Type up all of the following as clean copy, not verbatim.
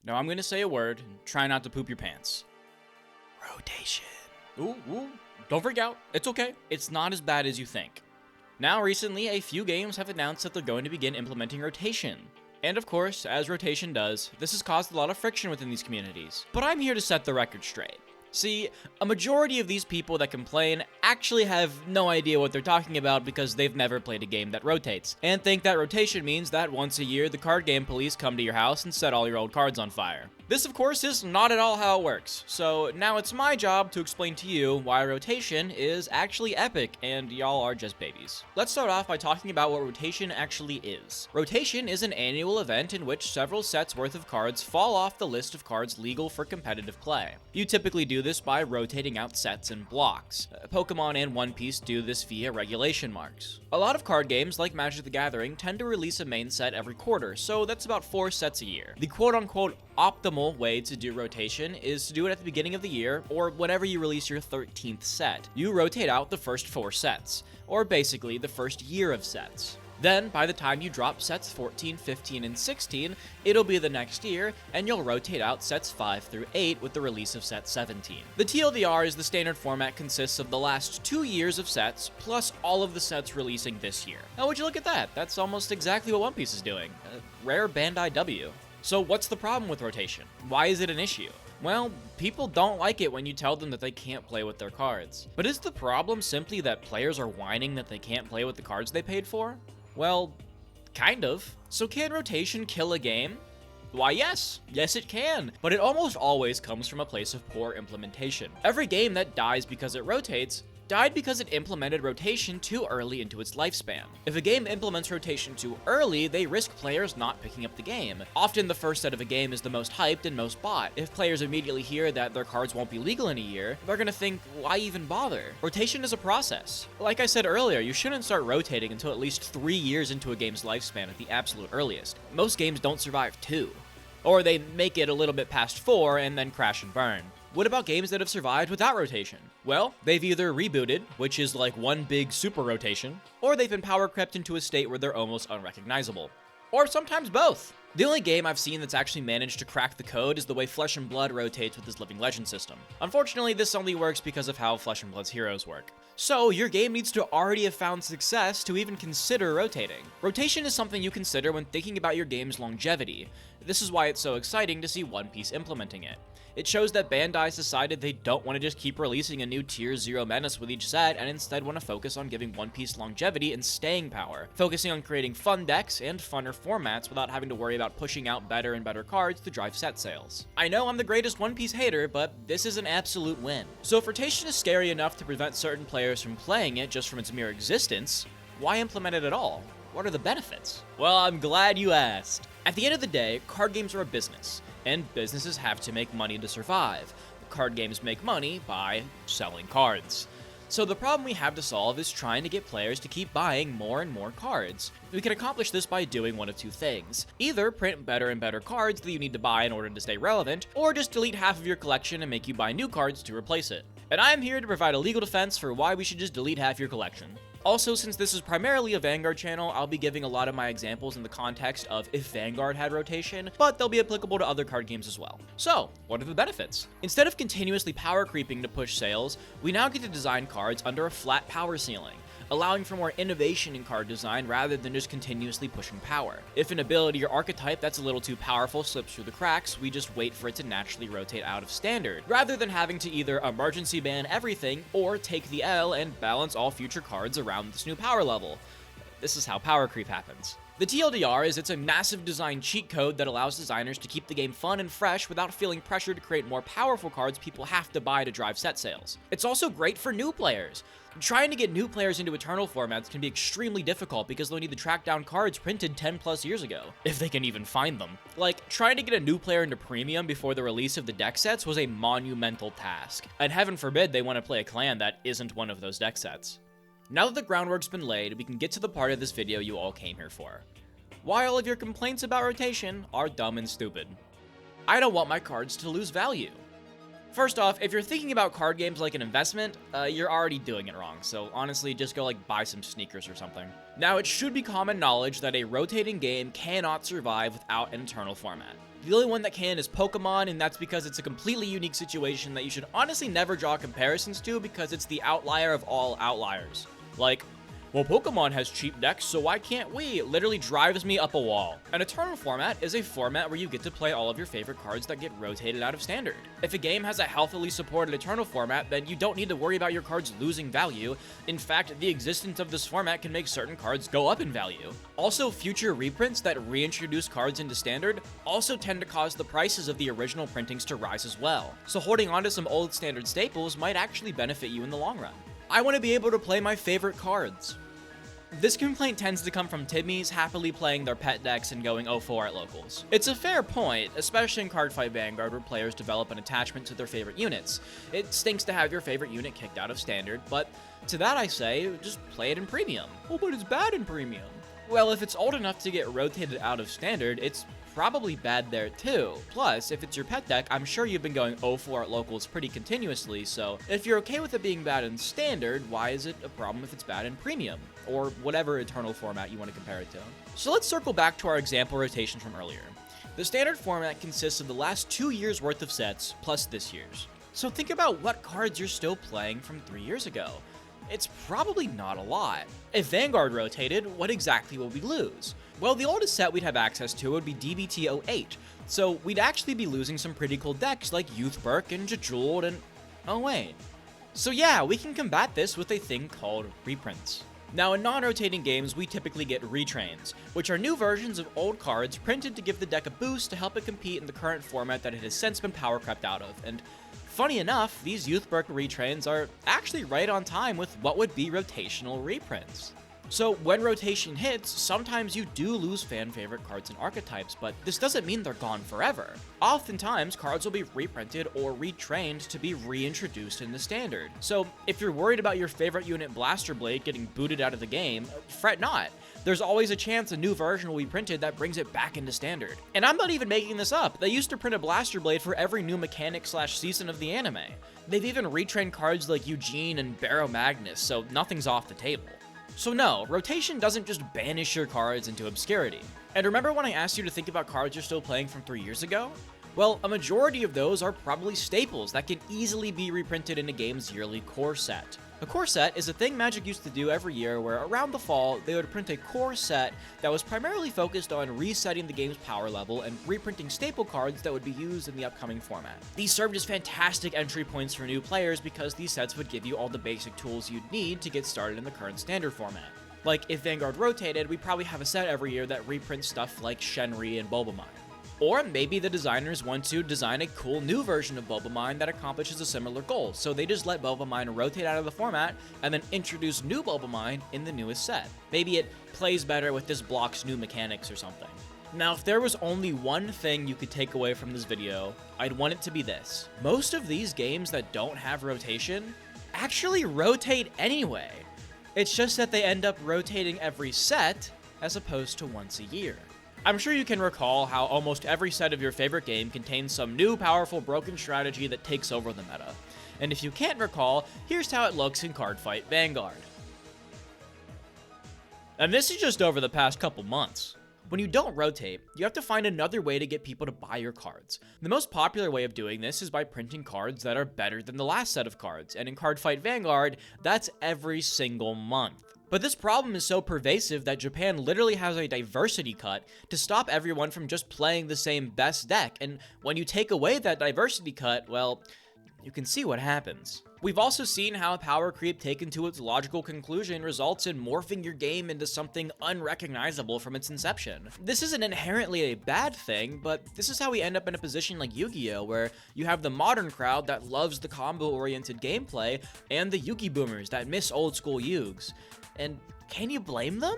Now I'm going to say a word, and try not to poop your pants. Rotation. Ooh, don't freak out. It's okay. It's not as bad as you think. Now, recently, a few games have announced that they're going to begin implementing rotation. And of course, as rotation does, this has caused a lot of friction within these communities. But I'm here to set the record straight. See, a majority of these people that complain actually have no idea what they're talking about because they've never played a game that rotates, and think that rotation means that once a year the card game police come to your house and set all your old cards on fire. This, of course, is not at all how it works, so now it's my job to explain to you why rotation is actually epic and y'all are just babies. Let's start off by talking about what rotation actually is. Rotation is an annual event in which several sets worth of cards fall off the list of cards legal for competitive play. You typically do this by rotating out sets and blocks. Pokemon and One Piece do this via regulation marks. A lot of card games, like Magic the Gathering, tend to release a main set every quarter, so that's about 4 sets a year. The quote-unquote optimal way to do rotation is to do it at the beginning of the year, or whenever you release your 13th set. You rotate out the first 4 sets, or basically the first year of sets. Then, by the time you drop sets 14, 15, and 16, it'll be the next year, and you'll rotate out sets 5 through 8 with the release of set 17. The TLDR is the standard format consists of the last 2 years of sets, plus all of the sets releasing this year. Now would you look at that? That's almost exactly what One Piece is doing. Rare Bandai W. So what's the problem with rotation? Why is it an issue? Well, people don't like it when you tell them that they can't play with their cards. But is the problem simply that players are whining that they can't play with the cards they paid for? Well, kind of. So can rotation kill a game? Why, yes. Yes, it can. But it almost always comes from a place of poor implementation. Every game that dies because it rotates died because it implemented rotation too early into its lifespan. If a game implements rotation too early, they risk players not picking up the game. Often the first set of a game is the most hyped and most bought. If players immediately hear that their cards won't be legal in a year, they're gonna think, why even bother? Rotation is a process. Like I said earlier, you shouldn't start rotating until at least 3 years into a game's lifespan at the absolute earliest. Most games don't survive 2. Or they make it a little bit past 4 and then crash and burn. What about games that have survived without rotation? Well, they've either rebooted, which is like one big super rotation, or they've been power crept into a state where they're almost unrecognizable. Or sometimes both. The only game I've seen that's actually managed to crack the code is the way Flesh and Blood rotates with his Living Legend system. Unfortunately, this only works because of how Flesh and Blood's heroes work. So, your game needs to already have found success to even consider rotating. Rotation is something you consider when thinking about your game's longevity. This is why it's so exciting to see One Piece implementing it. It shows that Bandai's decided they don't want to just keep releasing a new Tier 0 menace with each set, and instead want to focus on giving One Piece longevity and staying power, focusing on creating fun decks and funner formats without having to worry about pushing out better and better cards to drive set sales. I know I'm the greatest One Piece hater, but this is an absolute win. So if rotation is scary enough to prevent certain players from playing it just from its mere existence, why implement it at all? What are the benefits? Well, I'm glad you asked. At the end of the day, card games are a business, and businesses have to make money to survive. Card games make money by selling cards. So the problem we have to solve is trying to get players to keep buying more and more cards. We can accomplish this by doing one of 2 things. Either print better and better cards that you need to buy in order to stay relevant, or just delete half of your collection and make you buy new cards to replace it. And I am here to provide a legal defense for why we should just delete half your collection. Also, since this is primarily a Vanguard channel, I'll be giving a lot of my examples in the context of if Vanguard had rotation, but they'll be applicable to other card games as well. So, what are the benefits? Instead of continuously power creeping to push sales, we now get to design cards under a flat power ceiling, allowing for more innovation in card design rather than just continuously pushing power. If an ability or archetype that's a little too powerful slips through the cracks, we just wait for it to naturally rotate out of standard, rather than having to either emergency ban everything or take the L and balance all future cards around this new power level. This is how power creep happens. The TLDR is it's a massive design cheat code that allows designers to keep the game fun and fresh without feeling pressure to create more powerful cards people have to buy to drive set sales. It's also great for new players. Trying to get new players into Eternal formats can be extremely difficult because they'll need to track down cards printed 10 plus years ago, if they can even find them. Like, trying to get a new player into Premium before the release of the deck sets was a monumental task, and heaven forbid they want to play a clan that isn't one of those deck sets. Now that the groundwork's been laid, we can get to the part of this video you all came here for. Why all of your complaints about rotation are dumb and stupid. I don't want my cards to lose value. First off, if you're thinking about card games like an investment, you're already doing it wrong, so honestly, just go like buy some sneakers or something. Now, it should be common knowledge that a rotating game cannot survive without an eternal format. The only one that can is Pokemon, and that's because it's a completely unique situation that you should honestly never draw comparisons to because it's the outlier of all outliers. Like, well, Pokemon has cheap decks, so why can't we? It literally drives me up a wall. An Eternal format is a format where you get to play all of your favorite cards that get rotated out of Standard. If a game has a healthily supported Eternal format, then you don't need to worry about your cards losing value. In fact, the existence of this format can make certain cards go up in value. Also, future reprints that reintroduce cards into Standard also tend to cause the prices of the original printings to rise as well. So holding onto some old Standard staples might actually benefit you in the long run. I want to be able to play my favorite cards. This complaint tends to come from Timmies happily playing their pet decks and going 0-4 at locals. It's a fair point, especially in Cardfight Vanguard where players develop an attachment to their favorite units. It stinks to have your favorite unit kicked out of Standard, but to that I say, just play it in Premium. Oh, but it's bad in Premium. Well, if it's old enough to get rotated out of Standard, it's probably bad there too. Plus, if it's your pet deck, I'm sure you've been going 0-4 at locals pretty continuously, so if you're okay with it being bad in Standard, why is it a problem if it's bad in Premium? Or whatever Eternal format you want to compare it to. So let's circle back to our example rotation from earlier. The Standard format consists of the last 2 years worth of sets, plus this year's. So think about what cards you're still playing from 3 years ago. It's probably not a lot. If Vanguard rotated, what exactly would we lose? Well, the oldest set we'd have access to would be DBT 08, so we'd actually be losing some pretty cool decks like Youth Burke and Jejuled and... oh wait. So yeah, we can combat this with a thing called reprints. Now, in non-rotating games, we typically get retrains, which are new versions of old cards printed to give the deck a boost to help it compete in the current format that it has since been power crept out of, and funny enough, these Youth Burke retrains are actually right on time with what would be rotational reprints. So when rotation hits, sometimes you do lose fan favorite cards and archetypes, but this doesn't mean they're gone forever. Oftentimes, cards will be reprinted or retrained to be reintroduced in the Standard. So if you're worried about your favorite unit Blaster Blade getting booted out of the game, fret not. There's always a chance a new version will be printed that brings it back into Standard. And I'm not even making this up. They used to print a Blaster Blade for every new mechanic / season of the anime. They've even retrained cards like Eugene and Barrow Magnus, so nothing's off the table. So no, rotation doesn't just banish your cards into obscurity. And remember when I asked you to think about cards you're still playing from 3 years ago? Well, a majority of those are probably staples that can easily be reprinted in a game's yearly core set. A core set is a thing Magic used to do every year where around the fall, they would print a core set that was primarily focused on resetting the game's power level and reprinting staple cards that would be used in the upcoming format. These served as fantastic entry points for new players because these sets would give you all the basic tools you'd need to get started in the current Standard format. Like, if Vanguard rotated, we'd probably have a set every year that reprints stuff like Shenri and Bulbamine. Or maybe the designers want to design a cool new version of Bulbamine that accomplishes a similar goal, so they just let Bulbamine rotate out of the format and then introduce new Bulbamine in the newest set. Maybe it plays better with this block's new mechanics or something. Now, if there was only one thing you could take away from this video, I'd want it to be this. Most of these games that don't have rotation actually rotate anyway. It's just that they end up rotating every set as opposed to once a year. I'm sure you can recall how almost every set of your favorite game contains some new powerful broken strategy that takes over the meta. And if you can't recall, here's how it looks in Cardfight Vanguard. And this is just over the past couple months. When you don't rotate, you have to find another way to get people to buy your cards. The most popular way of doing this is by printing cards that are better than the last set of cards, and in Cardfight Vanguard, that's every single month. But this problem is so pervasive that Japan literally has a diversity cut to stop everyone from just playing the same best deck, and when you take away that diversity cut, well, you can see what happens. We've also seen how power creep taken to its logical conclusion results in morphing your game into something unrecognizable from its inception. This isn't inherently a bad thing, but this is how we end up in a position like Yu-Gi-Oh! Where you have the modern crowd that loves the combo-oriented gameplay, and the Yugi boomers that miss old-school Yugs. And can you blame them?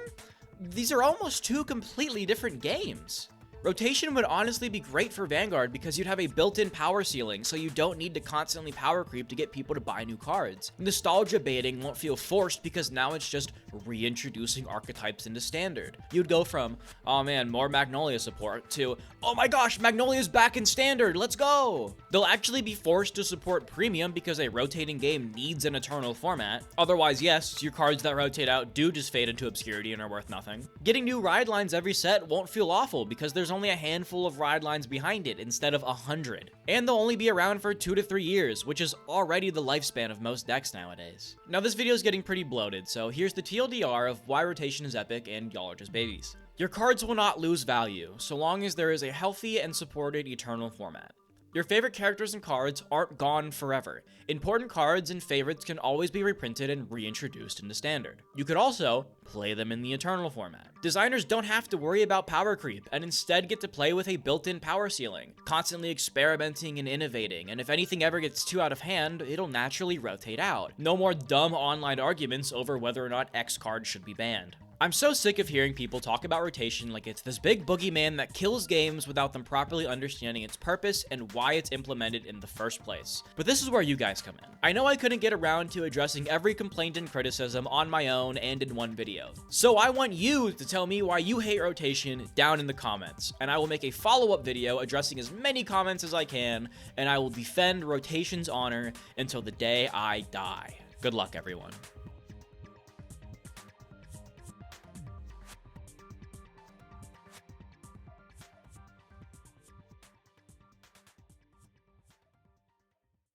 These are almost two completely different games. Rotation would honestly be great for Vanguard because you'd have a built-in power ceiling, so you don't need to constantly power creep to get people to buy new cards. Nostalgia baiting won't feel forced because now it's just reintroducing archetypes into standard. You'd go from, oh man, more Magnolia support, to, oh my gosh, Magnolia's back in standard, let's go! They'll actually be forced to support premium because a rotating game needs an eternal format. Otherwise, yes, your cards that rotate out do just fade into obscurity and are worth nothing. Getting new ride lines every set won't feel awful because there's only a handful of ride lines behind it instead of 100. And they'll only be around for 2 to 3 years, which is already the lifespan of most decks nowadays. Now this video is getting pretty bloated, so here's the TLDR of why rotation is epic and y'all are just babies. Your cards will not lose value, so long as there is a healthy and supported eternal format. Your favorite characters and cards aren't gone forever. Important cards and favorites can always be reprinted and reintroduced into standard. You could also play them in the eternal format. Designers don't have to worry about power creep and instead get to play with a built-in power ceiling, constantly experimenting and innovating, and if anything ever gets too out of hand, it'll naturally rotate out. No more dumb online arguments over whether or not X card should be banned. I'm so sick of hearing people talk about rotation like it's this big boogeyman that kills games without them properly understanding its purpose and why it's implemented in the first place. But this is where you guys come in. I know I couldn't get around to addressing every complaint and criticism on my own and in one video. So I want you to tell me why you hate rotation down in the comments, and I will make a follow-up video addressing as many comments as I can, and I will defend rotation's honor until the day I die. Good luck, everyone.